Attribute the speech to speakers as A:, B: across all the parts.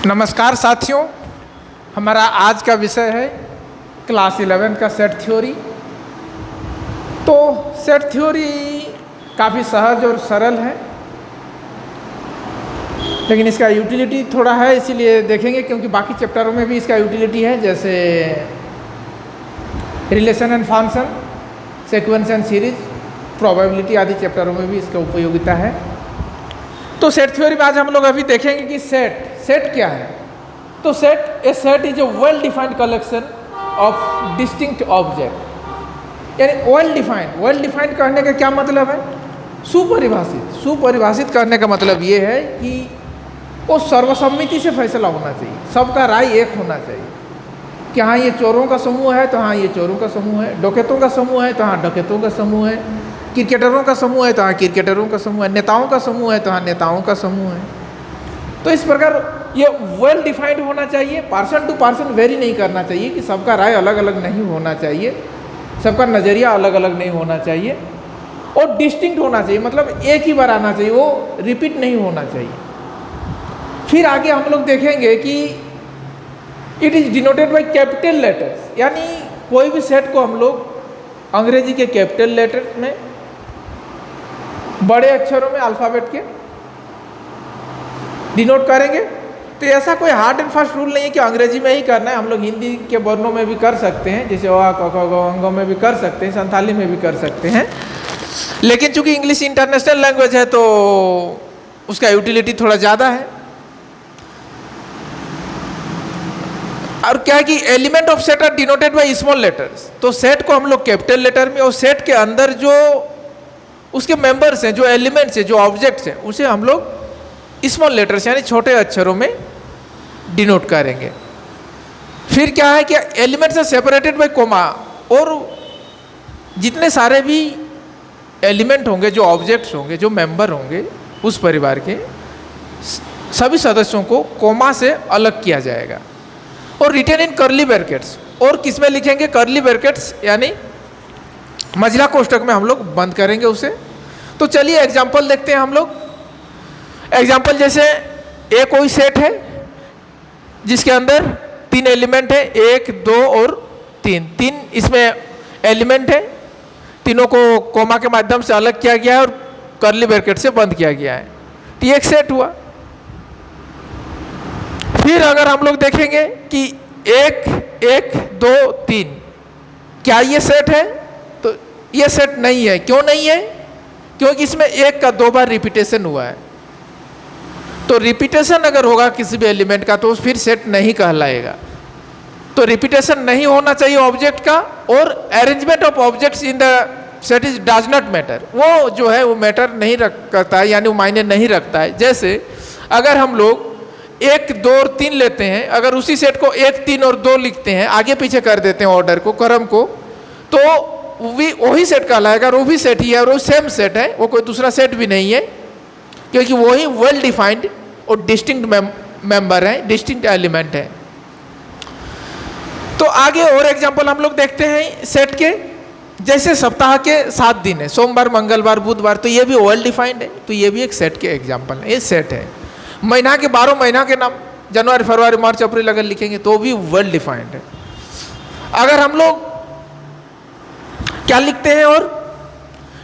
A: नमस्कार साथियों, हमारा आज का विषय है क्लास 11 का सेट थ्योरी। तो सेट थ्योरी काफ़ी सहज और सरल है, लेकिन इसका यूटिलिटी थोड़ा है, इसीलिए देखेंगे क्योंकि बाकी चैप्टरों में भी इसका यूटिलिटी है, जैसे relation and function, sequence and series, probability आदि चैप्टरों में भी इसका उपयोगिता है। तो सेट थ्योरी में आज हम लोग अभी देखेंगे कि सेट क्या है। तो a set is a well defined collection of distinct object. यानी वेल डिफाइंड करने का क्या मतलब है? सुपरिभाषित करने का मतलब ये है कि वो सर्वसम्मति से फैसला होना चाहिए, सबका राय एक होना चाहिए कि हाँ ये चोरों का समूह है तो हाँ ये चोरों का समूह है, डकैतों का समूह है तो हाँ डकैतों का समूह है, क्रिकेटरों का समूह है तो हाँ क्रिकेटरों का समूह है, नेताओं का समूह है तो हाँ नेताओं का समूह है। तो इस प्रकार ये वेल डिफाइंड होना चाहिए, पर्सन टू पर्सन वेरी नहीं करना चाहिए कि सबका राय अलग अलग नहीं होना चाहिए, सबका नज़रिया अलग अलग नहीं होना चाहिए, और डिस्टिंक्ट होना चाहिए, मतलब एक ही बार आना चाहिए, वो रिपीट नहीं होना चाहिए। फिर आगे हम लोग देखेंगे कि it is denoted by capital letters, यानी कोई भी सेट को हम लोग अंग्रेजी के कैपिटल लेटर्स में, बड़े अक्षरों में अल्फ़ाबेट के डिनोट करेंगे। तो ऐसा कोई हार्ड एंड फास्ट रूल नहीं है कि अंग्रेजी में ही करना है, हम लोग हिंदी के वर्णों में भी कर सकते हैं, जैसे अ क ख ग अंगों में भी कर सकते हैं, संथाली में भी कर सकते हैं। लेकिन चूंकि इंग्लिश इंटरनेशनल लैंग्वेज है तो उसका यूटिलिटी थोड़ा ज़्यादा है। और क्या है कि element of set are denoted by small letters. तो सेट को हम लोग कैपिटल लेटर में, और सेट के अंदर जो उसके मेंबर्स हैं, जो एलिमेंट्स हैं, जो ऑब्जेक्ट्स हैं, उसे हम लोग स्मॉल लेटर्स यानी छोटे अक्षरों में डिनोट करेंगे। फिर क्या है कि elements are separated by comma, और जितने सारे भी एलिमेंट होंगे, जो ऑब्जेक्ट्स होंगे, जो मेंबर होंगे उस परिवार के, सभी सदस्यों को कोमा से अलग किया जाएगा और रिटेन इन कर्ली ब्रैकेट्स। और किस में लिखेंगे? कर्ली ब्रैकेट्स यानी मझला कोष्ठक में हम लोग बंद करेंगे उसे। तो चलिए एग्जाम्पल देखते हैं हम लोग। एग्जाम्पल जैसे एक कोई सेट है जिसके अंदर 3 एलिमेंट है, 1, 2 और 3 इसमें एलिमेंट है, तीनों को कोमा के माध्यम से अलग किया गया है और कर्ली ब्रैकेट से बंद किया गया है। तो ये एक सेट हुआ। फिर अगर हम लोग देखेंगे कि 1, 1, 2, 3, क्या ये सेट है? तो ये सेट नहीं है। क्यों नहीं है? क्योंकि इसमें 1 का 2 बार रिपीटेशन हुआ है। तो रिपीटेशन अगर होगा किसी भी एलिमेंट का तो फिर सेट नहीं कहलाएगा। तो रिपीटेशन नहीं होना चाहिए ऑब्जेक्ट का, और arrangement of objects in the set is does not matter. वो जो है वो मैटर नहीं करता है, यानी वो मायने नहीं रखता है। जैसे अगर हम लोग 1, 2 और 3 लेते हैं, अगर उसी सेट को 1, 3 और 2 लिखते हैं, आगे पीछे कर देते हैं ऑर्डर को, क्रम को, तो वही सेट कहलाएगा, और वो भी सेट ही है, और वो सेम सेट है, वो कोई दूसरा सेट भी नहीं है, क्योंकि वही वेल डिफाइंड और डिस्टिंक्ट मेंबर है, डिस्टिंक्ट एलिमेंट है। तो आगे और एग्जांपल हम लोग देखते हैं सेट के। जैसे सप्ताह के 7 दिन है, सोमवार, मंगलवार, बुधवार, तो ये भी वेल डिफाइंड है, तो ये भी एक सेट के एग्जांपल है, ये सेट है। महीना के 12 महीना के नाम जनवरी, फरवरी, मार्च, अप्रैल अगर लिखेंगे तो भी वेल डिफाइंड है। अगर हम लोग क्या लिखते हैं, और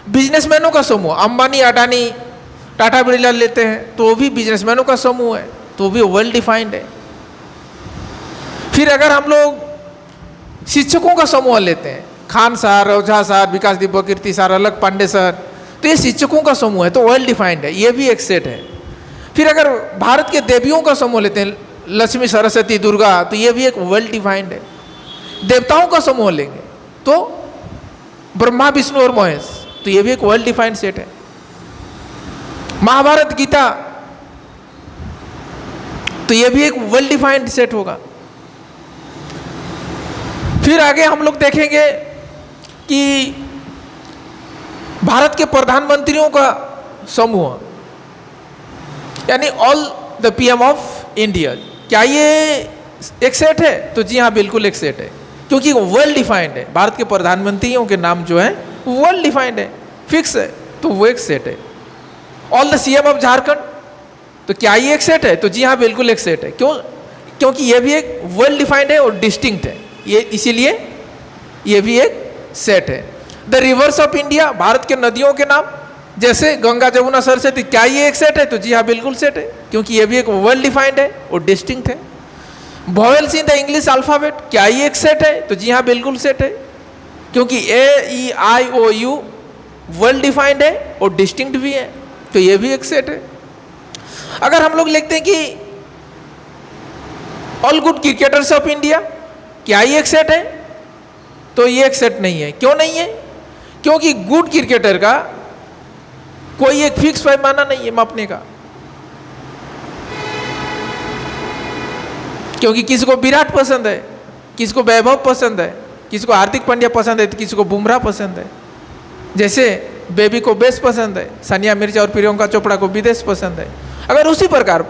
A: बिजनेसमैनों का समूह, अंबानी, अडानी, टाटा बिरला लेते हैं तो वो भी बिजनेसमैनों का समूह है, तो भी वेल डिफाइंड है। फिर अगर हम लोग शिक्षकों का समूह लेते हैं, खान सर, ओझा सर, विकास दीपक, कीर्ति सर, अलग पांडे सर, तो ये शिक्षकों का समूह है, तो वेल डिफाइंड है, ये भी एक सेट है। फिर अगर भारत के देवियों का समूह लेते हैं, लक्ष्मी, सरस्वती, दुर्गा, तो ये भी एक वेल डिफाइंड है। देवताओं का समूह लेंगे तो ब्रह्मा, विष्णु और महेश, तो ये भी एक वेल डिफाइंड सेट है। महाभारत, गीता, तो ये भी एक वेल डिफाइंड सेट होगा। फिर आगे हम लोग देखेंगे कि भारत के प्रधानमंत्रियों का समूह, यानी all the PM of India, क्या ये एक सेट है? तो जी हाँ, बिल्कुल एक सेट है, क्योंकि वो वेल डिफाइंड है। भारत के प्रधानमंत्रियों के नाम जो है वेल डिफाइंड है, फिक्स है, तो वो एक सेट है। All the CM of Jharkhand, तो क्या ये एक सेट है? तो जी हाँ, बिल्कुल एक सेट है। क्यों? क्योंकि ये भी एक वेल डिफाइंड है और डिस्टिंक्ट है, ये इसीलिए ये भी एक सेट है। The reverse of India, Bharat के नदियों के नाम जैसे गंगा, जमुना, सरस्वती, क्या ये एक सेट है? तो जी हाँ, बिल्कुल सेट है, क्योंकि ये भी एक वेल डिफाइंड है और डिस्टिंक्ट है। Vowels in the English alphabet, क्या ये एक सेट है? तो जी हाँ, बिल्कुल सेट है, क्योंकि A, E, I, O, U well defined है और डिस्टिंक्ट भी है, तो ये भी एक सेट है। अगर हम लोग लिखते हैं कि all good cricketers of India, क्या ये एक सेट है? तो ये एक सेट नहीं है। क्यों नहीं है? क्योंकि गुड क्रिकेटर का कोई एक फिक्स पैमाना नहीं है मापने का, क्योंकि किसी को विराट पसंद है, किसी को वैभव पसंद है, किसी को हार्दिक पांड्या पसंद है, तो किसी को बुमराह पसंद है। जैसे बेबी को बेस पसंद है, सानिया मिर्जा और प्रियंका चोपड़ा को विदेश पसंद है। अगर उसी प्रकार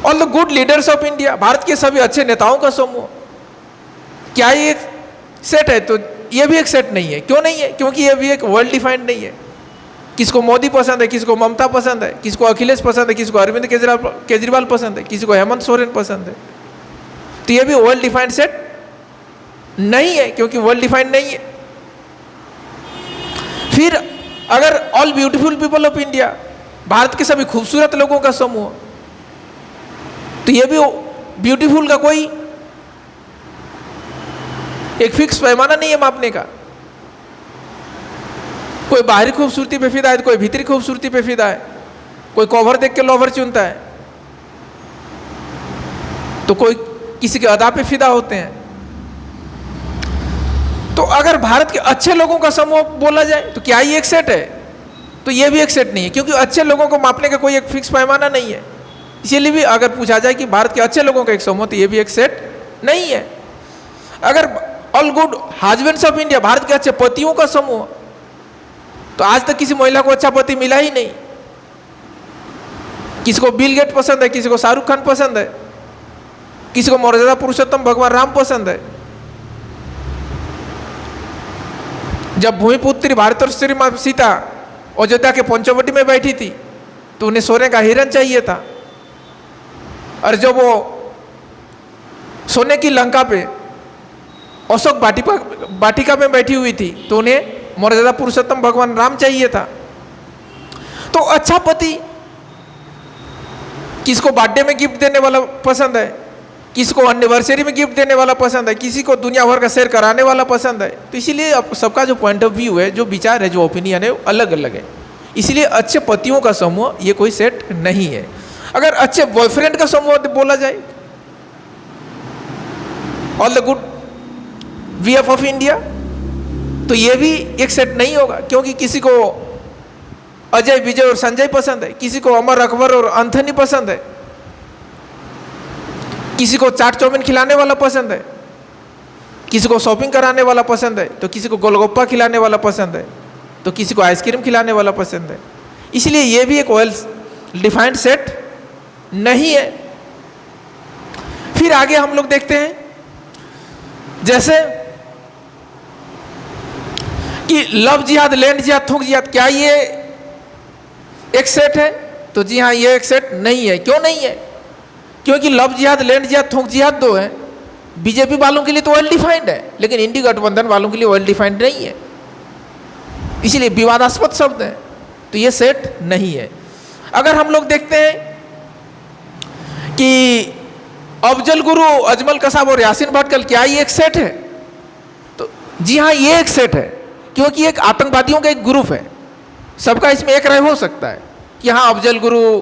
A: all the good leaders of India, Bharat के सभी अच्छे नेताओं का समूह, क्या ये एक सेट है? तो ये भी एक सेट नहीं है। क्यों नहीं है? क्योंकि ये भी एक वर्ल्ड डिफाइंड नहीं है। किसको मोदी पसंद है, किसको ममता पसंद है, किसको अखिलेश पसंद है, किसको अरविंद केजरीवाल पसंद है, किसी को हेमंत सोरेन पसंद है, तो ये भी वर्ल्ड डिफाइंड सेट नहीं है, क्योंकि वर्ल्ड डिफाइंड नहीं है। फिर अगर all beautiful people of India, Bharat के सभी खूबसूरत लोगों का समूह, तो ये भी ब्यूटीफुल का कोई एक फिक्स पैमाना नहीं है मापने का। कोई बाहरी खूबसूरती पे फिदा है, कोई भीतरी खूबसूरती पे फिदा है, कोई कवर देख के लवर चुनता है, तो कोई किसी के अदा पे फिदा होते हैं। तो अगर भारत के अच्छे लोगों का समूह बोला जाए तो क्या ये एक सेट है? तो ये भी एक सेट नहीं है, क्योंकि अच्छे लोगों को मापने का कोई एक फिक्स पैमाना नहीं है। इसीलिए भी अगर पूछा जाए कि भारत के अच्छे लोगों का एक समूह, तो ये भी एक सेट नहीं है। अगर all good husbands of India, Bharat के अच्छे पतियों का समूह, तो आज तक किसी महिला को अच्छा पति मिला ही नहीं। किसी को बिल गेट पसंद है, किसी को शाहरुख खान पसंद है, किसी को मर्यादा पुरुषोत्तम भगवान राम पसंद है। जब भूमिपुत्री भारतश्री मां सीता अयोध्या के पंचवटी में बैठी थी, तो उन्हें सोने का हिरण चाहिए था, और जब वो सोने की लंका पे अशोक वाटिका में बैठी हुई थी, तो उन्हें मर्यादा पुरुषोत्तम भगवान राम चाहिए था। तो अच्छा पति किसको बर्थडे में गिफ्ट देने वाला पसंद है, किसी को एनिवर्सरी में गिफ्ट देने वाला पसंद है, किसी को दुनिया भर का शेयर कराने वाला पसंद है। तो इसीलिए सबका जो पॉइंट ऑफ व्यू है, जो विचार है, जो ओपिनियन है, वो अलग अलग है। इसलिए अच्छे पतियों का समूह ये कोई सेट नहीं है। अगर अच्छे बॉयफ्रेंड का समूह बोला जाए, all the good VF of India, तो ये भी एक सेट नहीं होगा, क्योंकि किसी को अजय, विजय और संजय पसंद है, किसी को अमर, अकबर और एंथनी पसंद है, किसी को चाट चौमिन खिलाने वाला पसंद है, किसी को शॉपिंग कराने वाला पसंद है, तो किसी को गोलगप्पा खिलाने वाला पसंद है, तो किसी को आइसक्रीम खिलाने वाला पसंद है। इसलिए ये भी एक वेल डिफाइंड सेट नहीं है। फिर आगे हम लोग देखते हैं, जैसे कि लव जिहाद, लैंड जिहाद, थूक जिहाद, क्या ये एक सेट है? तो जी हाँ, ये एक सेट नहीं है। क्यों नहीं है? क्योंकि लव जिहाद, लैंड जिहाद, थूक जिहाद दो है। बीजेपी वालों के लिए तो वेल डिफाइंड है, लेकिन इंडी गठबंधन वालों के लिए वेल डिफाइंड नहीं है, इसीलिए विवादास्पद शब्द है, तो ये सेट नहीं है। अगर हम लोग देखते हैं कि अफजल गुरु, अजमल कसाब और यासीन भटकल, क्या ये एक सेट है? तो जी हाँ, ये एक सेट है, क्योंकि एक आतंकवादियों का एक ग्रुप है। सबका इसमें एक राय हो सकता है कि हाँ, अफजल गुरु,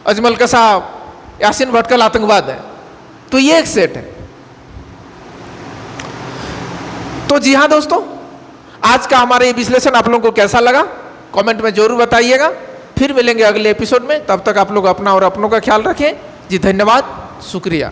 A: अजमल कसाब, यासीन भटकल आतंकवाद है, तो ये एक सेट है। तो जी हाँ दोस्तों, आज का हमारा ये विश्लेषण आप लोगों को कैसा लगा, कमेंट में जरूर बताइएगा। फिर मिलेंगे अगले एपिसोड में, तब तक आप लोग अपना और अपनों का ख्याल रखें। जी धन्यवाद, शुक्रिया।